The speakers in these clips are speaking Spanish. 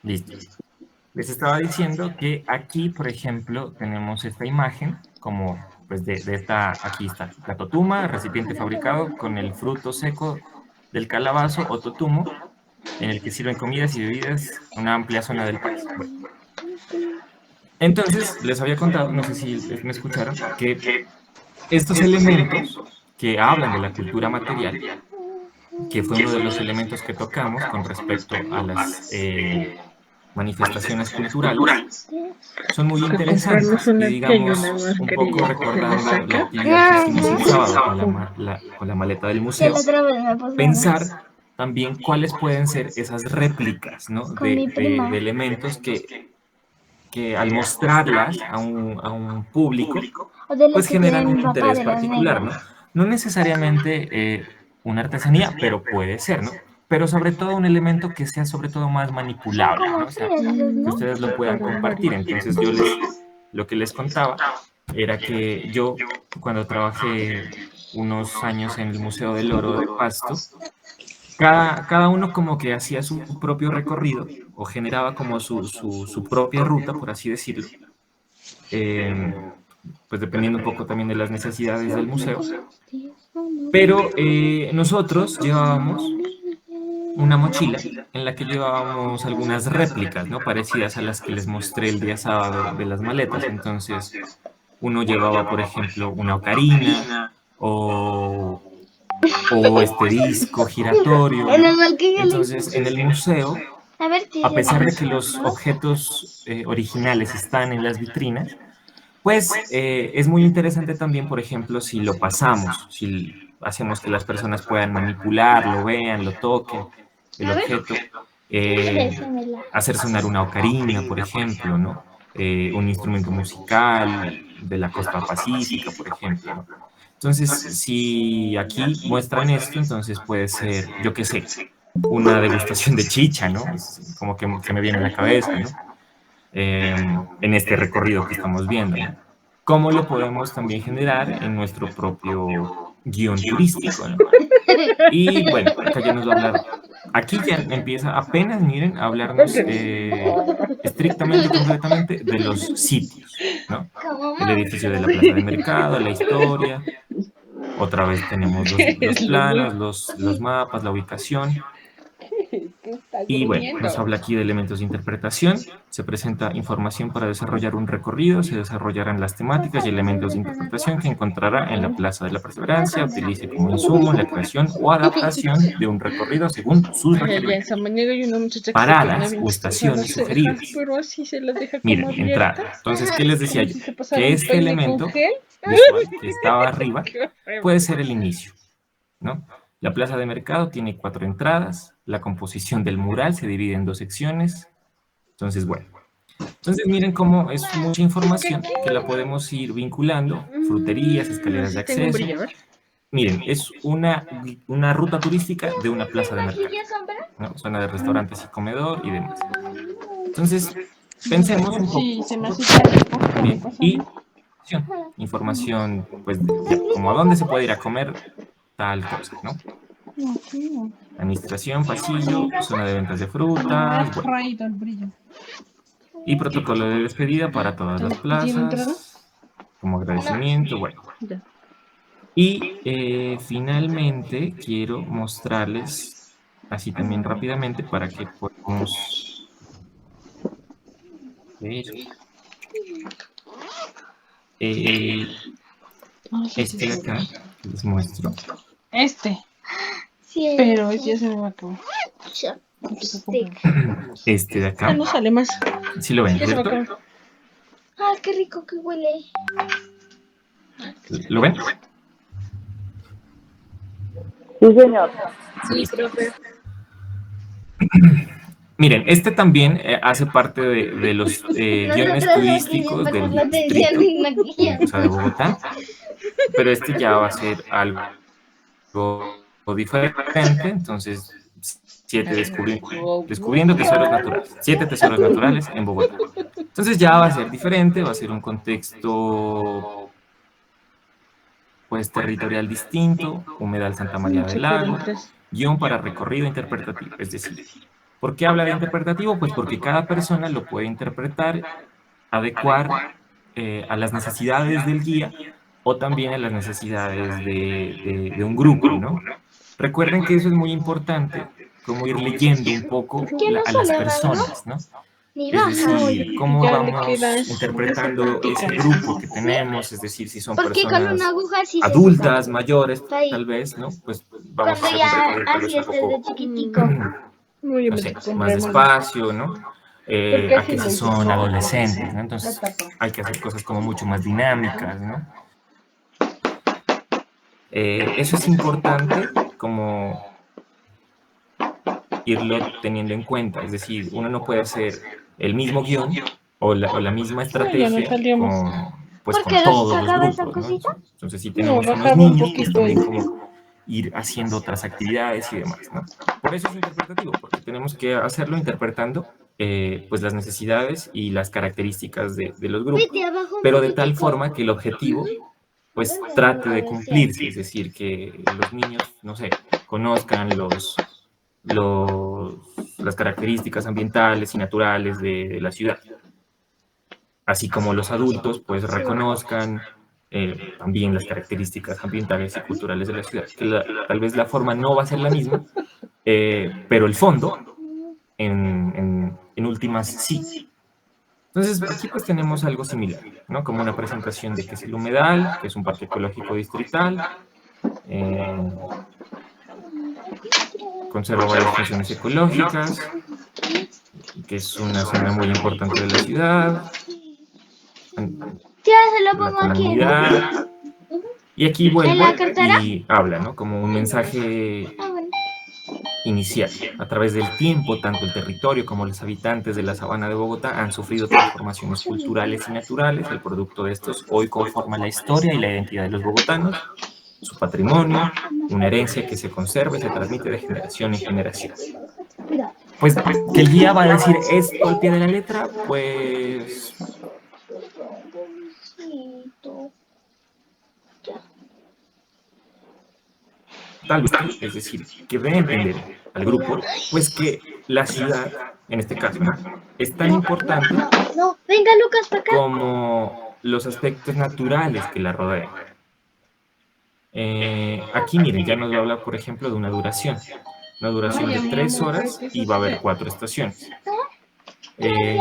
Listo. Les estaba diciendo que aquí, por ejemplo, tenemos esta imagen como pues de esta, aquí está, la totuma, recipiente fabricado con el fruto seco del calabazo o totumo, en el que sirven comidas y bebidas en una amplia zona del país. Bueno, entonces, les había contado, no sé si me escucharon, que estos elementos que hablan de la cultura material, que fue uno de los elementos que tocamos con respecto a las manifestaciones culturales, son muy Que comprarnos interesantes y una tía y una digamos, un poco mascarilla que nos recordando la saca. actividad que hicimos el sábado con con la maleta del Que la museo, otra vez me pasaron pensar también cuáles pueden ser esas réplicas, ¿no? con mi prima. De elementos que al mostrarlas a un público, O de las pues que tiene generan un mi papá interés de las particular, ¿no? negras. No necesariamente una artesanía, pero puede ser, ¿no? Pero sobre todo un elemento que sea sobre todo más Son manipulable, como ¿no? O sea, feas esas, que ¿no? ustedes lo puedan Para compartir. varios. Entonces lo que les contaba era que yo cuando trabajé unos años en el Museo del Oro de Pasto, cada uno como que hacía su propio recorrido o generaba como su propia ruta, por así decirlo, eh, pues dependiendo un poco también de las necesidades del museo. Pero nosotros llevábamos una mochila en la que llevábamos algunas réplicas, ¿no? Parecidas a las que les mostré el día sábado de las maletas. Entonces, uno llevaba, por ejemplo, una ocarina o, o este disco giratorio, Menos ¿no? mal que ya le Entonces, en el museo, A ver si a se pesar de la que los objetos originales están en las vitrinas, pues es muy interesante también, por ejemplo, si lo pasamos, si hacemos que las personas puedan manipularlo, vean, lo toquen, el A ver. objeto, Préstamela. hacer sonar una ocarina, por ejemplo, ¿no? Un instrumento musical de la costa pacífica, por ejemplo, ¿no? Entonces, si aquí muestran esto, entonces puede ser, yo qué sé, una degustación de chicha, ¿no? Es como que se me viene a la cabeza, ¿no? En este recorrido que estamos viendo, ¿no? ¿Cómo lo podemos también generar en nuestro propio guión turístico, ¿no? Y bueno, acá ya nos va a hablar, aquí ya empieza apenas, miren, a hablarnos estrictamente y concretamente de los sitios, ¿no? Como El mami. edificio de la Plaza de Mercado, la historia, otra vez tenemos los Es lo planos, mismo. los mapas, la ubicación. ¿Qué estás Y bueno, nos durmiendo? habla aquí de elementos de interpretación, se presenta información para desarrollar un recorrido, se desarrollarán las temáticas y elementos de interpretación que encontrará en la Plaza de la Perseverancia, utilice como insumo en la creación o adaptación de un recorrido según sus Ay, allá en requerimientos. Samaniego hay una muchacha que se termina Paradas bien o chistosa estaciones su ceja, sugeridas. pero así se las deja como Miren, entrada. abiertas, Entonces, ¿qué les decía como yo? si se pasara Que un este peine con elemento gel. visual que estaba arriba Qué puede horrible. ser el inicio, ¿no? La plaza de mercado tiene 4 entradas, la composición del mural se divide en 2 secciones. Entonces, bueno. Entonces, miren cómo es mucha Es que información aquí que la podemos ir vinculando, fruterías, no escaleras sé de si tengo un acceso. brillo, a ver. Miren, es una ruta turística de una plaza de mercado, ¿no? Zona de restaurantes y comedor y demás. Entonces, De pensemos por un poco sí se me hace tarde, pues, bien. Y pasando. información, pues, ya, como a dónde se puede ir a comer tal cosa, ¿no? No, Administración, pasillo, zona de ventas de me ha frutas, bueno. traído el brillo. Y protocolo de despedida para todas las ¿Y tiene entrada? plazas, como agradecimiento, bueno. Ya. Y finalmente quiero mostrarles, así también rápidamente, para que podamos ver eh, No sé si este de se ve. acá, que les muestro. Este, Sí, pero ya se me va a acabar. No te chopstick. preocupes. Este de Ah, acá, no sale más. si lo ven, Ya se va a ¿cierto? acabar. Ah, qué rico que huele. ¿Lo ven? Sí, señor. Sí, profe. Miren, este también hace parte de los guiones Nosotros aquí turísticos yendo del con la atención distrito, y o sea, de maquillando. Bogotá, pero este ya va a ser algo diferente, entonces descubriendo tesoros naturales, 7 tesoros naturales en Bogotá. Entonces ya va a ser diferente, va a ser un contexto pues territorial distinto, Humedal Santa María del Se fueron Lago, tres. guión para recorrido interpretativo, es decir, ¿Por qué habla de interpretativo? Pues porque cada persona lo puede interpretar, adecuar a las necesidades del guía o también a las necesidades de un grupo, ¿no? Recuerden que eso es muy importante, como ir leyendo un poco ¿Por qué no a las sale abajo? personas, ¿no? Ni Es baja. decir, cómo Ya le queda vamos esa interpretando ese práctica. grupo que tenemos, es decir, si son Porque con una personas aguja sí se adultas, nota. mayores, Ahí. tal vez, ¿no? Pues vamos a Cuando hacer un ya recorrido tal vez así un estés de poco, chiquitico. Muy no me sé, tocó más remolar. despacio, ¿no? Porque A así que si no son empezó adolescentes, ¿no? la Entonces tapa. hay que hacer cosas como mucho más dinámicas, ¿no? Eso es importante como irlo teniendo en cuenta, es decir, uno no puede hacer el mismo guión o la misma No, ya no estrategia salíamos. pues ¿Por con qué no todos los sacaba esa grupos, ¿no? cosita? Entonces, si No, tenemos unos bajaba un niños, pues poquito también el... como ir haciendo otras actividades y demás, ¿no? Por eso es interpretativo, porque tenemos que hacerlo interpretando pues las necesidades y las características de los grupos, Vete abajo un pero de tal poquitico. forma que el objetivo pues trate de cumplirse, es decir, que los niños, no sé, conozcan las características ambientales y naturales de la ciudad, así como los adultos pues reconozcan también las características ambientales y culturales de la ciudad, que tal vez la forma no va a ser la misma, pero el fondo, en últimas, sí. Entonces, aquí pues tenemos algo similar, ¿no? Como una presentación de qué es el humedal, que es un parque ecológico distrital, conserva varias funciones ecológicas, que es una zona muy importante de la ciudad, Ya se lo la pongo aquí. comunidad, y aquí ¿En la vuelve cartera? y habla, ¿no? Como un mensaje Ah, bueno. inicial. A través del tiempo, tanto el territorio como los habitantes de la sabana de Bogotá han sufrido transformaciones culturales y naturales. El producto de estos hoy conforma la historia y la identidad de los bogotanos, su patrimonio, una herencia que se conserva y se transmite de generación en generación. Pues que el guía va a decir esto al pie de la letra, pues tal vez, es decir, que debe entender al grupo, pues que la ciudad, en este caso, ¿no? Es tan importante No, venga Lucas para acá. como los aspectos naturales que la rodean. Aquí, miren, ya nos va a hablar, por ejemplo, de una duración de 3 horas y va a haber 4 estaciones.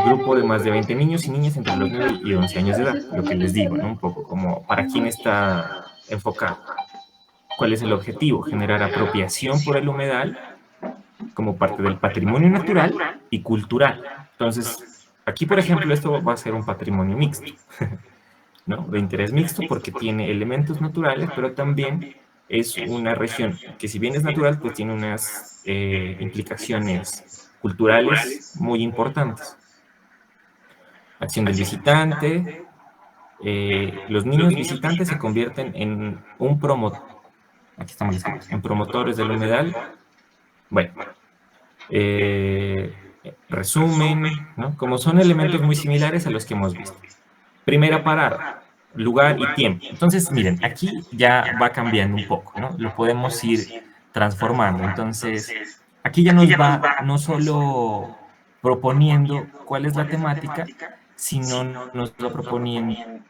Grupo de más de 20 niños y niñas entre los 9 y 11 años de edad, lo que les digo, ¿no? Un poco como para quién está enfocado. ¿Cuál es el objetivo? Generar apropiación por el humedal como parte del patrimonio natural y cultural. Entonces, aquí, por ejemplo, esto va a ser un patrimonio mixto, ¿no? De interés mixto porque tiene elementos naturales, pero también es una región que si bien es natural, pues tiene unas implicaciones culturales muy importantes. Acción del visitante. Los niños visitantes se convierten en un promotor. Aquí estamos las cosas. En promotores del humedal. Bueno, resumen, ¿no? Como son elementos muy similares a los que hemos visto. Primera parada, lugar y tiempo. Entonces, miren, aquí ya va cambiando un poco, ¿no? Lo podemos ir transformando. Entonces, aquí ya nos va no solo proponiendo cuál es la temática, sino nos va proponiendo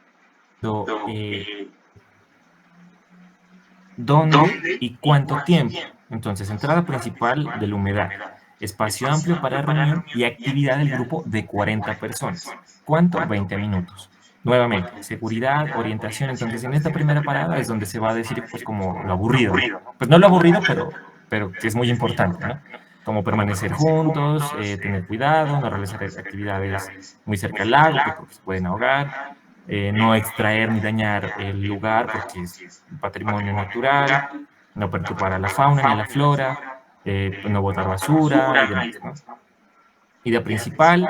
dónde y cuánto tiempo. Entonces, entrada principal del humedal, espacio amplio para reunión y actividad del grupo de 40 personas. ¿Cuánto? 20 minutos. Nuevamente, seguridad, orientación. Entonces, en esta primera parada es donde se va a decir, pues, como lo aburrido, ¿no? Pues no lo aburrido, pero que es muy importante, ¿no? Como permanecer juntos, tener cuidado, no realizar actividades muy cerca al lago, porque se pueden ahogar, no extraer ni dañar el lugar porque es un patrimonio natural, no perturbar a la fauna ni a la flora, no botar basura y demás, ¿no? Idea principal,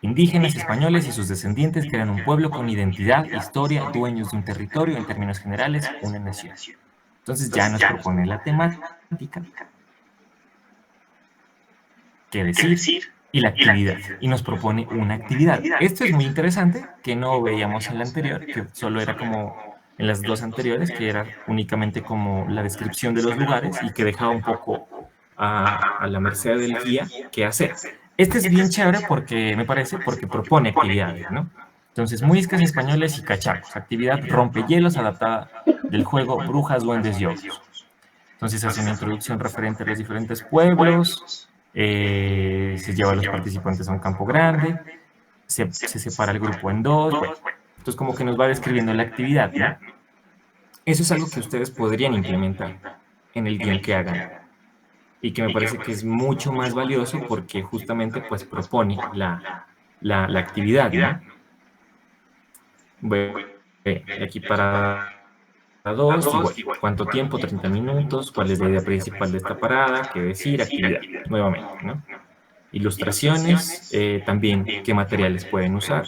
indígenas, españoles y sus descendientes crean un pueblo con identidad, historia, dueños de un territorio, en términos generales, una nación. Entonces ya nos propone la temática, qué decir y la actividad. Y nos propone una actividad. Esto es muy interesante, que no veíamos en la anterior, que solo era como en las dos anteriores, que era únicamente como la descripción de los lugares y que dejaba un poco a la merced del guía qué hacer. Este es bien chévere porque, me parece, porque propone actividades, ¿no? Entonces, muiscas españoles y cachacos, actividad rompehielos adaptada del juego Brujas, Duendes y Ogros. Entonces hace una introducción referente a los diferentes pueblos, se lleva a los participantes a un campo grande, se separa el grupo en dos, bueno, entonces como que nos va describiendo la actividad, ¿no? Eso es algo que ustedes podrían implementar en el guión que hagan y que me parece que es mucho más valioso porque justamente pues propone la actividad, ¿no? Bueno, aquí para 2, igual. ¿Cuánto tiempo? 30 minutos. ¿Cuál es la idea principal de esta parada? ¿Qué decir? Actividad, nuevamente, ¿no? Ilustraciones, también qué materiales pueden usar.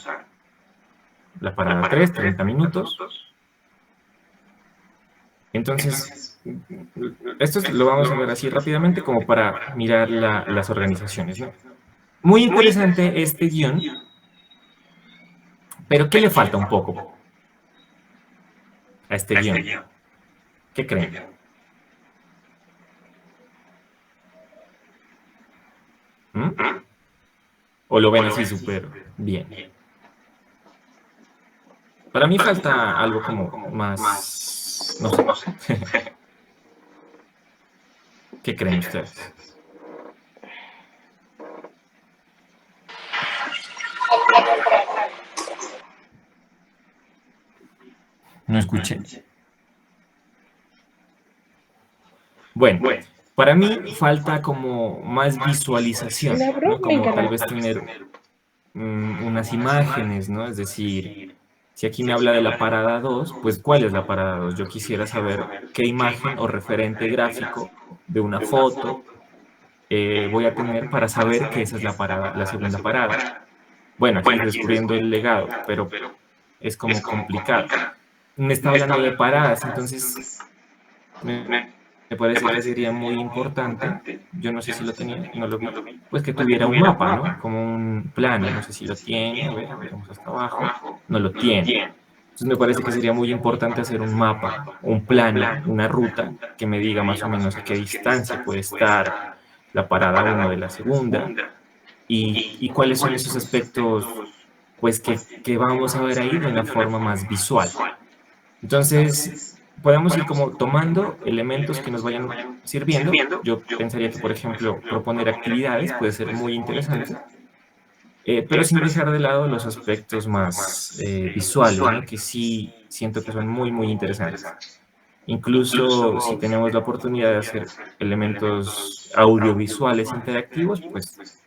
La parada 3, 30 minutos. Entonces, esto lo vamos a ver así rápidamente como para mirar las organizaciones, ¿no? Muy interesante este guión, pero ¿qué le falta un poco a este guión? ¿Qué creen? ¿Mm? ¿O lo ven así súper bien? Para mí falta algo como más, no sé. ¿Qué creen ustedes? No escuché. Bueno, para mí falta como más visualización, ¿no? Como tal vez tener unas imágenes, ¿no? Es decir, si aquí me habla de la parada 2, pues ¿cuál es la parada 2? Yo quisiera saber qué imagen o referente gráfico de una foto voy a tener para saber que esa es la parada, la segunda parada. Bueno, aquí descubriendo el legado, pero es como complicado. Me está hablando de paradas, entonces me parece que sería muy importante, yo no sé si lo tenía, no lo vi, pues que tuviera un mapa, ¿no? Como un plano, no sé si lo tiene, a ver, vamos hasta abajo, no lo tiene. Entonces me parece que sería muy importante hacer un mapa, un plano, una ruta que me diga más o menos a qué distancia puede estar la parada 1 de la segunda y cuáles son esos aspectos pues que vamos a ver ahí de una forma más visual. Entonces, podemos ir como tomando elementos que nos vayan sirviendo. Yo pensaría que, por ejemplo, proponer actividades puede ser muy interesante, pero sin dejar de lado los aspectos más visuales, ¿no? Que sí siento que son muy, muy interesantes. Incluso si tenemos la oportunidad de hacer elementos audiovisuales interactivos, pues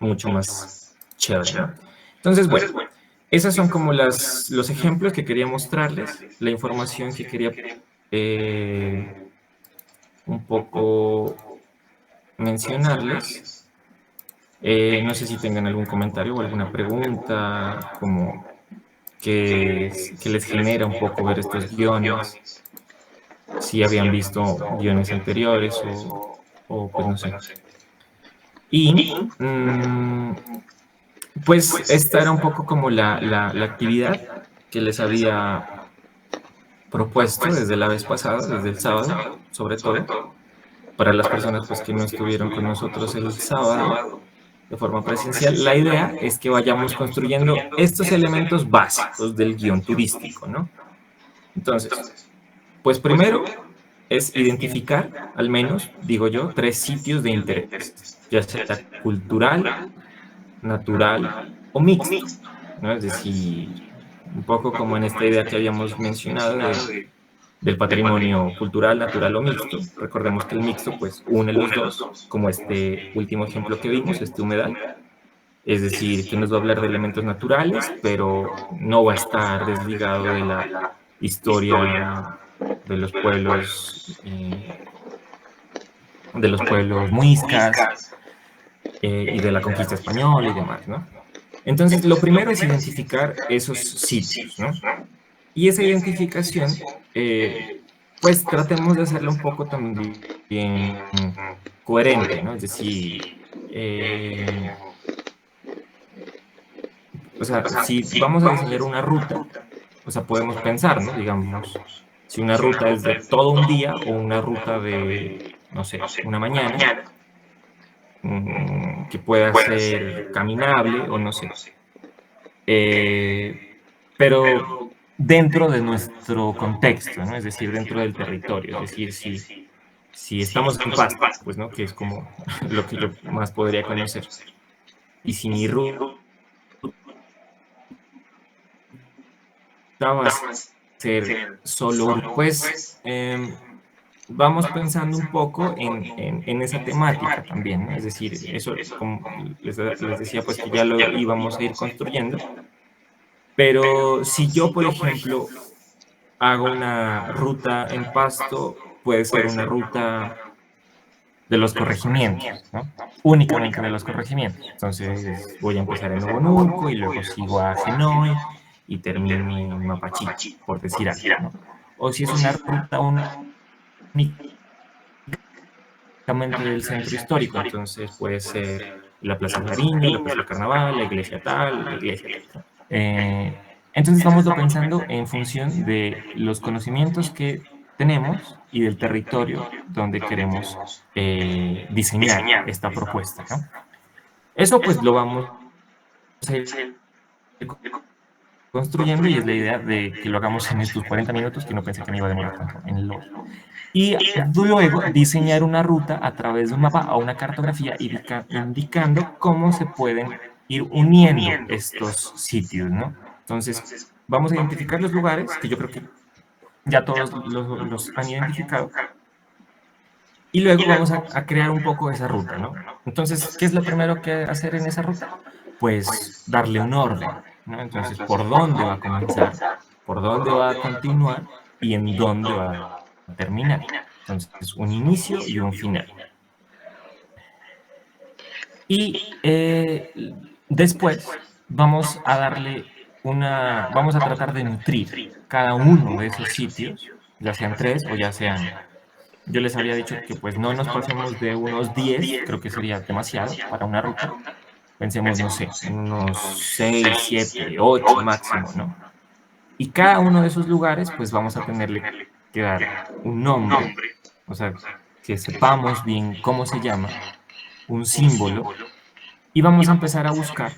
mucho más chévere, ¿no? Entonces, bueno, esas son como los ejemplos que quería mostrarles, la información que quería un poco mencionarles. No sé si tengan algún comentario o alguna pregunta, como que les genera un poco ver estos guiones, si habían visto guiones anteriores o pues no sé. Y pues esta era un poco como la actividad que les había propuesto desde la vez pasada, desde el sábado, sobre todo, para las personas pues, que no estuvieron con nosotros el sábado de forma presencial. La idea es que vayamos construyendo estos elementos básicos del guión turístico, ¿no? Entonces, pues primero es identificar, al menos, digo yo, 3 sitios de interés, ya sea cultural, natural o mixto, ¿no? Es decir, un poco como en esta idea que habíamos mencionado del patrimonio cultural, natural o mixto. Recordemos que el mixto pues une los dos, como este último ejemplo que vimos, este humedal. Es decir, que nos va a hablar de elementos naturales, pero no va a estar desligado de la historia de los pueblos muiscas y de la conquista española y demás, ¿no? Entonces, lo primero es identificar esos sitios, ¿no? Y esa identificación, pues tratemos de hacerla un poco también coherente, ¿no? Es decir, o sea, si vamos a diseñar una ruta, o sea, podemos pensar, ¿no? Digamos, si una ruta es de todo un día o una ruta de no sé, una mañana, que pueda ser caminable o no sé. Pero dentro de nuestro contexto, ¿no? Es decir, dentro del territorio. Es decir, si estamos en Pasto, pues, ¿no? Que es como lo que yo más podría conocer. Y si mi ruta va a ser solo, pues vamos pensando un poco en esa temática también, ¿no? Es decir, eso, como les decía, pues que ya lo íbamos a ir construyendo. Pero si yo, por ejemplo, hago una ruta en Pasto, puede ser una ruta de los corregimientos, ¿no? Únicamente de los corregimientos. Entonces voy a empezar en Obonuco y luego sigo a Genoe y termino en Mapachico, por decir algo, ¿no? O si es una ruta únicamente del centro histórico, entonces puede ser la Plaza de Nariño, la Plaza del Carnaval, la iglesia tal, la iglesia tal. Entonces vamos pensando en función de los conocimientos que tenemos y del territorio donde queremos diseñar esta propuesta, ¿no? Eso pues lo vamos a ir construyendo y es la idea de que lo hagamos en estos 40 minutos, que no pensé que me iba a demorar tanto en el log. Y luego diseñar una ruta a través de un mapa o una cartografía indicando cómo se pueden ir uniendo estos sitios, ¿no? Entonces, vamos a identificar los lugares, que yo creo que ya todos los han identificado, y luego vamos a crear un poco esa ruta, ¿no? Entonces, ¿qué es lo primero que hacer en esa ruta? Pues darle un orden, ¿no? Entonces, ¿por dónde va a comenzar? ¿Por dónde va a continuar? ¿Y en dónde va a terminar? Entonces, un inicio y un final. Y después vamos a darle vamos a tratar de nutrir cada uno de esos sitios, ya sean 3 o ya sean. Yo les había dicho que pues no nos pasemos de unos 10, creo que sería demasiado para una ruta. Pensemos, no sé, en unos 6, 7, 8 máximo, ¿no? Y cada uno de esos lugares pues vamos a tenerle que dar un nombre, o sea, que sepamos bien cómo se llama, un símbolo, y vamos a empezar a buscar,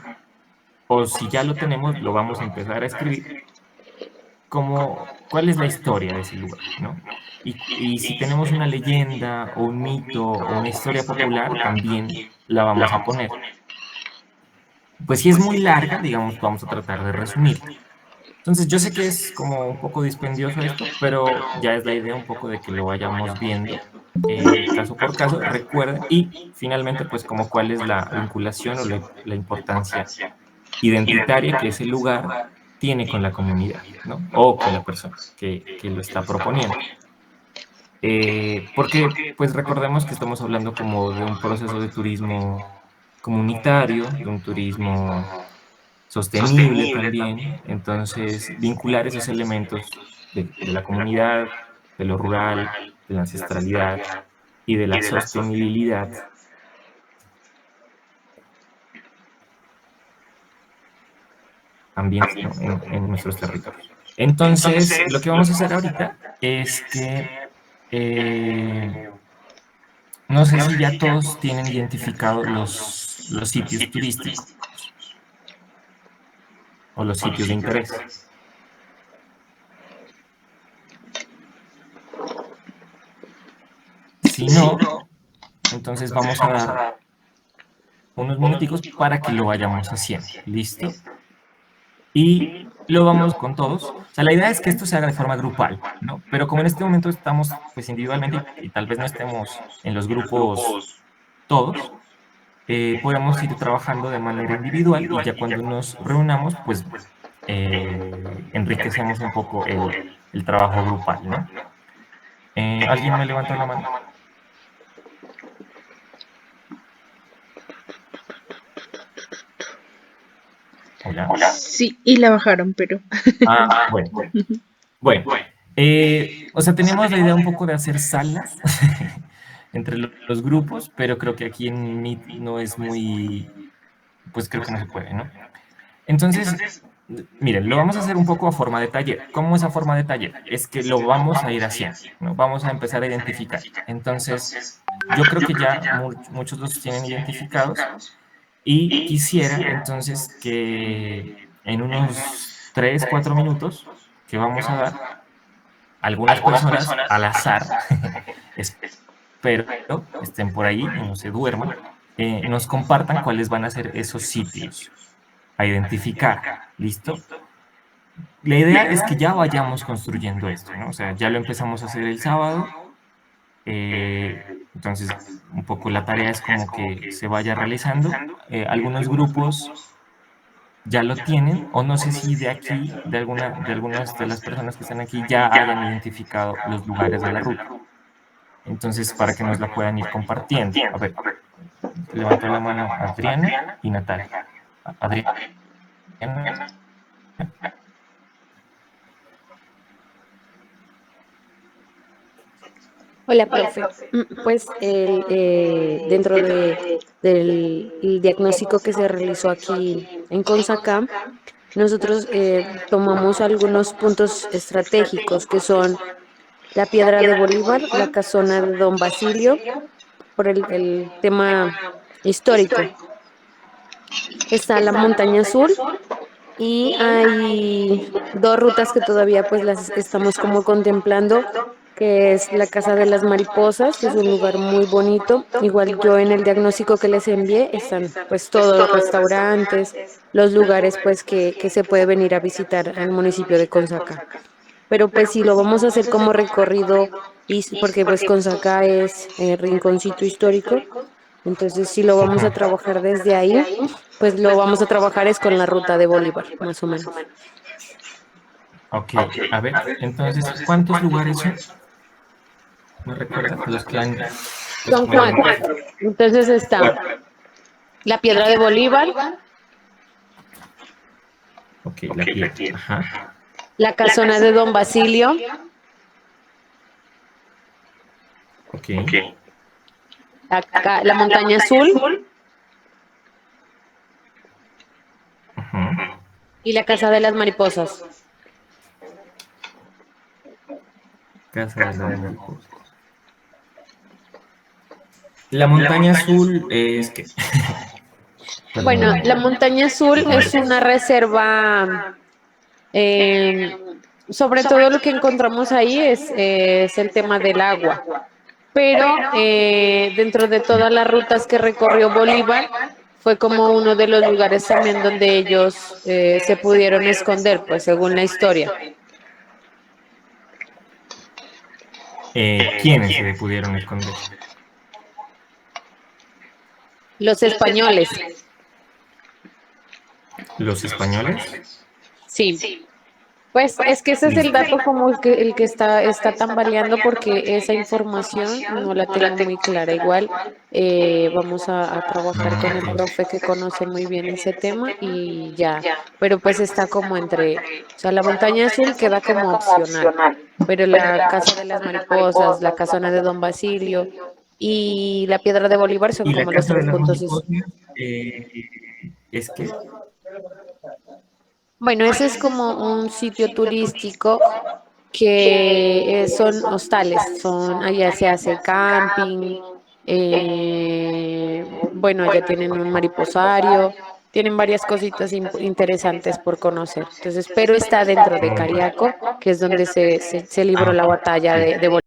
o si ya lo tenemos, lo vamos a empezar a escribir, cuál es la historia de ese lugar, ¿no? Y si tenemos una leyenda o un mito o una historia popular, también la vamos a poner. Pues si es muy larga, digamos, vamos a tratar de resumir. Entonces yo sé que es como un poco dispendioso esto, pero ya es la idea un poco de que lo vayamos viendo caso por caso, recuerden, y finalmente pues como cuál es la vinculación o la importancia identitaria que ese lugar tiene con la comunidad, ¿no? O con la persona que lo está proponiendo. Porque, pues recordemos que estamos hablando como de un proceso de turismo comunitario, de un turismo sostenible también, entonces vincular esos elementos de la comunidad, de lo rural, de la ancestralidad y de la sostenibilidad también, ¿no? en nuestros territorios. Entonces, lo que vamos a hacer ahorita es que no sé si ya todos tienen identificados los sitios turísticos o los sitios de interés. Si no, entonces vamos a dar unos minuticos para que lo vayamos haciendo. ¿Listo? Y lo vamos con todos. O sea, la idea es que esto se haga de forma grupal, ¿no? Pero como en este momento estamos pues individualmente y tal vez no estemos en los grupos todos, podemos ir trabajando de manera individual y ya cuando nos reunamos, pues enriquecemos un poco el trabajo grupal, ¿no? ¿Alguien me levantó la mano? Hola. Sí, y la bajaron, pero... Ah, bueno. Bueno, o sea, teníamos la idea un poco de hacer salas entre los grupos, pero creo que aquí en Meet no es muy, pues creo que no se puede, ¿no? Entonces, Miren, lo vamos a hacer un poco a forma de taller. ¿Cómo es a forma de taller? Es que lo vamos a ir haciendo, ¿no? Vamos a empezar a identificar. Entonces, yo creo que ya muchos los tienen identificados y quisiera entonces que en unos 3, 4 minutos que vamos a dar, algunas personas al azar, espero estén por ahí y no se duerman, nos compartan cuáles van a ser esos sitios a identificar. ¿Listo? La idea es que ya vayamos construyendo esto, ¿no? O sea, ya lo empezamos a hacer el sábado, entonces un poco la tarea es como que se vaya realizando. Algunos grupos ya lo tienen, o no sé si de aquí, de algunas de las personas que están aquí, ya hayan identificado los lugares de la ruta. Entonces, para que nos la puedan ir compartiendo. A ver, levanta la mano Adriana y Natalia. Adriana. Hola, profe. Pues dentro del diagnóstico que se realizó aquí en CONSACAM, nosotros tomamos algunos puntos estratégicos que son la Piedra de Bolívar, la Casona de Don Basilio, por el tema histórico. Está la Montaña Azul y hay dos rutas que todavía pues las estamos como contemplando, que es la Casa de las Mariposas, que es un lugar muy bonito. Igual yo en el diagnóstico que les envié están pues todos los restaurantes, los lugares pues que se puede venir a visitar al municipio de Consacá. Pero pues si lo vamos a hacer como recorrido, y porque pues Consacá es rinconcito histórico, entonces si lo vamos a trabajar desde ahí, pues lo vamos a trabajar es con la ruta de Bolívar, más o menos. Ok, a ver, entonces, ¿cuántos lugares son? ¿Me recuerdas? Los que han... Son 4. Entonces está la Piedra de Bolívar, Ok, la piedra. Ajá. la Casona de Don Basilio, Ok. la Montaña Azul Ajá. y la Casa de las Mariposas. Casa de las Mariposas. La montaña azul es que... Bueno, la Montaña Azul es una reserva, sobre todo lo que encontramos ahí es el tema del agua, pero dentro de todas las rutas que recorrió Bolívar, fue como uno de los lugares también donde ellos se pudieron esconder, pues según la historia. ¿Quiénes se pudieron esconder? Los españoles, ¿Los españoles? sí. Pues es que ese es el dato como el que está tambaleando porque esa información no la tengo muy clara. Igual vamos a trabajar con el profe que conoce muy bien ese tema y ya. Pero pues está como entre, o sea, la Montaña Azul queda como opcional, pero la Casa de las Mariposas, la Casona de Don Basilio y la Piedra de Bolívar son Y la como los Casa de 3 las puntos. Mariposas es que... Bueno, ese es como un sitio turístico que son hostales, allá se hace camping, bueno, allá tienen un mariposario, tienen varias cositas interesantes por conocer. Entonces, pero está dentro de Cariaco, que es donde se libró la batalla de Bolívar.